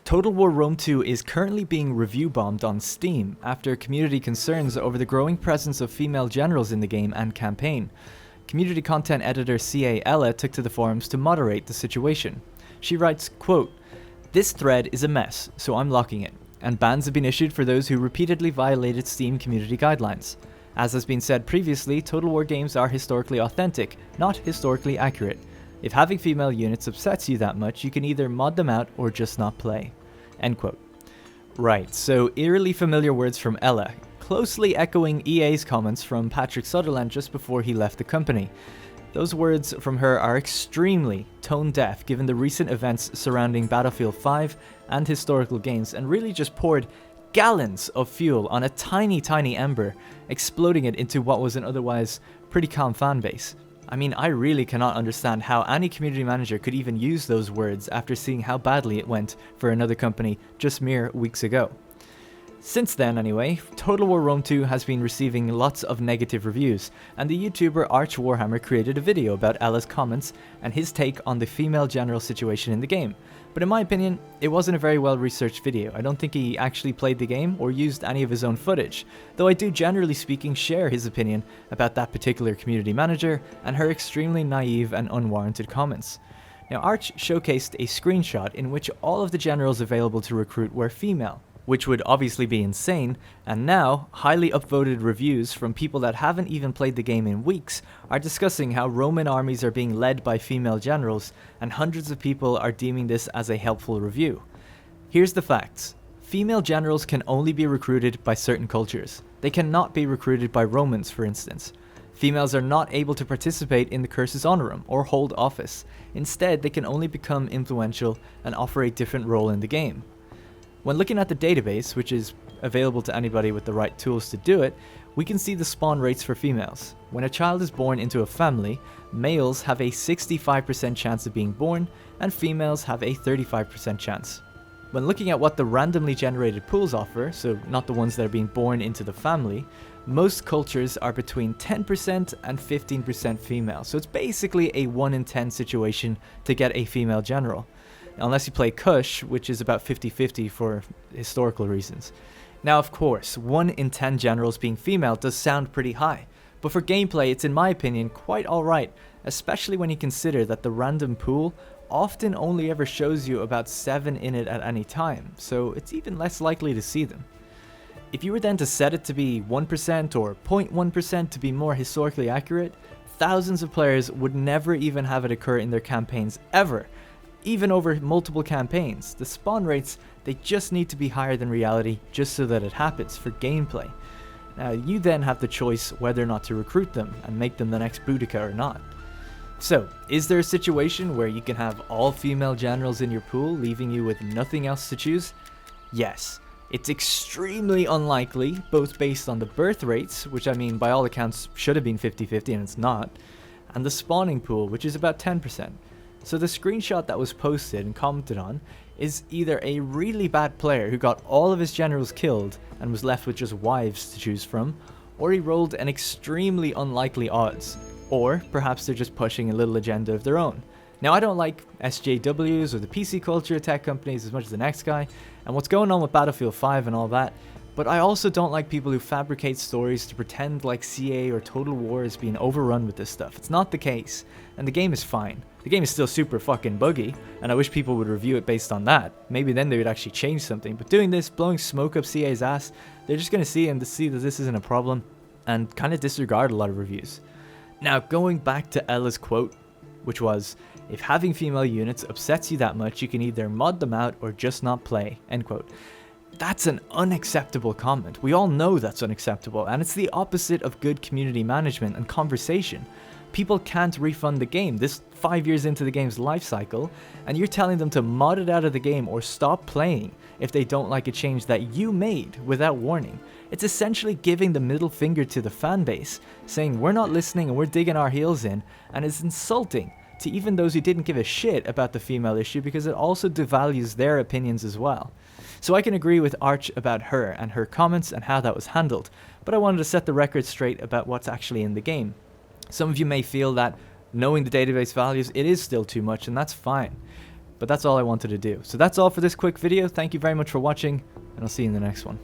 Total War Rome 2 is currently being review bombed on Steam after community concerns over the growing presence of female generals in the game and campaign. Community content editor CA Ella took to the forums to moderate the situation. She writes, quote, "This thread is a mess, so I'm locking it, and bans have been issued for those who repeatedly violated Steam community guidelines. As has been said previously, Total War games are historically authentic, not historically accurate. If having female units upsets you that much, you can either mod them out or just not play." End quote. Right, so eerily familiar words from Ella, closely echoing EA's comments from Patrick Sutherland just before he left the company. Those words from her are extremely tone-deaf given the recent events surrounding Battlefield 5 and historical games, and really just poured gallons of fuel on a tiny ember, exploding it into what was an otherwise pretty calm fanbase. I mean, I really cannot understand how any community manager could even use those words after seeing how badly it went for another company just mere weeks ago. Since then anyway, Total War Rome 2 has been receiving lots of negative reviews, and the YouTuber Arch Warhammer created a video about Ella's comments and his take on the female general situation in the game. But in my opinion, it wasn't a very well researched video. I don't think he actually played the game or used any of his own footage, though I do generally speaking share his opinion about that particular community manager and her extremely naive and unwarranted comments. Now, Arch showcased a screenshot in which all of the generals available to recruit were female, which would obviously be insane, and now, highly upvoted reviews from people that haven't even played the game in weeks are discussing how Roman armies are being led by female generals, and hundreds of people are deeming this as a helpful review. Here's the facts. Female generals can only be recruited by certain cultures. They cannot be recruited by Romans, for instance. Females are not able to participate in the Cursus Honorum or hold office. Instead, they can only become influential and offer a different role in the game. When looking at the database, which is available to anybody with the right tools to do it, we can see the spawn rates for females. When a child is born into a family, males have a 65% chance of being born, and females have a 35% chance. When looking at what the randomly generated pools offer, so not the ones that are being born into the family, most cultures are between 10% and 15% female, so it's basically a 1 in 10 situation to get a female general. Unless you play Kush, which is about 50-50 for historical reasons. Now, of course, 1 in 10 generals being female does sound pretty high, but for gameplay it's in my opinion quite alright, especially when you consider that the random pool often only ever shows you about 7 in it at any time, so it's even less likely to see them. If you were then to set it to be 1% or 0.1% to be more historically accurate, thousands of players would never even have it occur in their campaigns ever. Even over multiple campaigns, the spawn rates, they just need to be higher than reality just so that it happens for gameplay. Now, you then have the choice whether or not to recruit them and make them the next Boudica or not. So, is there a situation where you can have all female generals in your pool, leaving you with nothing else to choose? Yes. It's extremely unlikely, both based on the birth rates, which I mean by all accounts should have been 50-50 and it's not, and the spawning pool, which is about 10%. So the screenshot that was posted and commented on is either a really bad player who got all of his generals killed and was left with just wives to choose from, or he rolled an extremely unlikely odds, or perhaps they're just pushing a little agenda of their own. Now, I don't like SJWs or the PC culture tech companies as much as the next guy, and what's going on with Battlefield 5 and all that, but I also don't like people who fabricate stories to pretend like CA or Total War is being overrun with this stuff. It's not the case, and the game is fine. The game is still super fucking buggy, and I wish people would review it based on that. Maybe then they would actually change something, but doing this, blowing smoke up CA's ass, they're just going to see that this isn't a problem, and kind of disregard a lot of reviews. Now, going back to Ella's quote, which was, "If having female units upsets you that much, you can either mod them out or just not play," end quote. That's an unacceptable comment. We all know that's unacceptable, and it's the opposite of good community management and conversation. People can't refund the game this 5 years into the game's life cycle, and you're telling them to mod it out of the game or stop playing if they don't like a change that you made without warning. It's essentially giving the middle finger to the fan base, saying we're not listening and we're digging our heels in, and it's insulting to even those who didn't give a shit about the female issue because it also devalues their opinions as well. So I can agree with Arch about her and her comments and how that was handled, but I wanted to set the record straight about what's actually in the game. Some of you may feel that knowing the database values, it is still too much, and that's fine. But that's all I wanted to do. So that's all for this quick video. Thank you very much for watching, and I'll see you in the next one.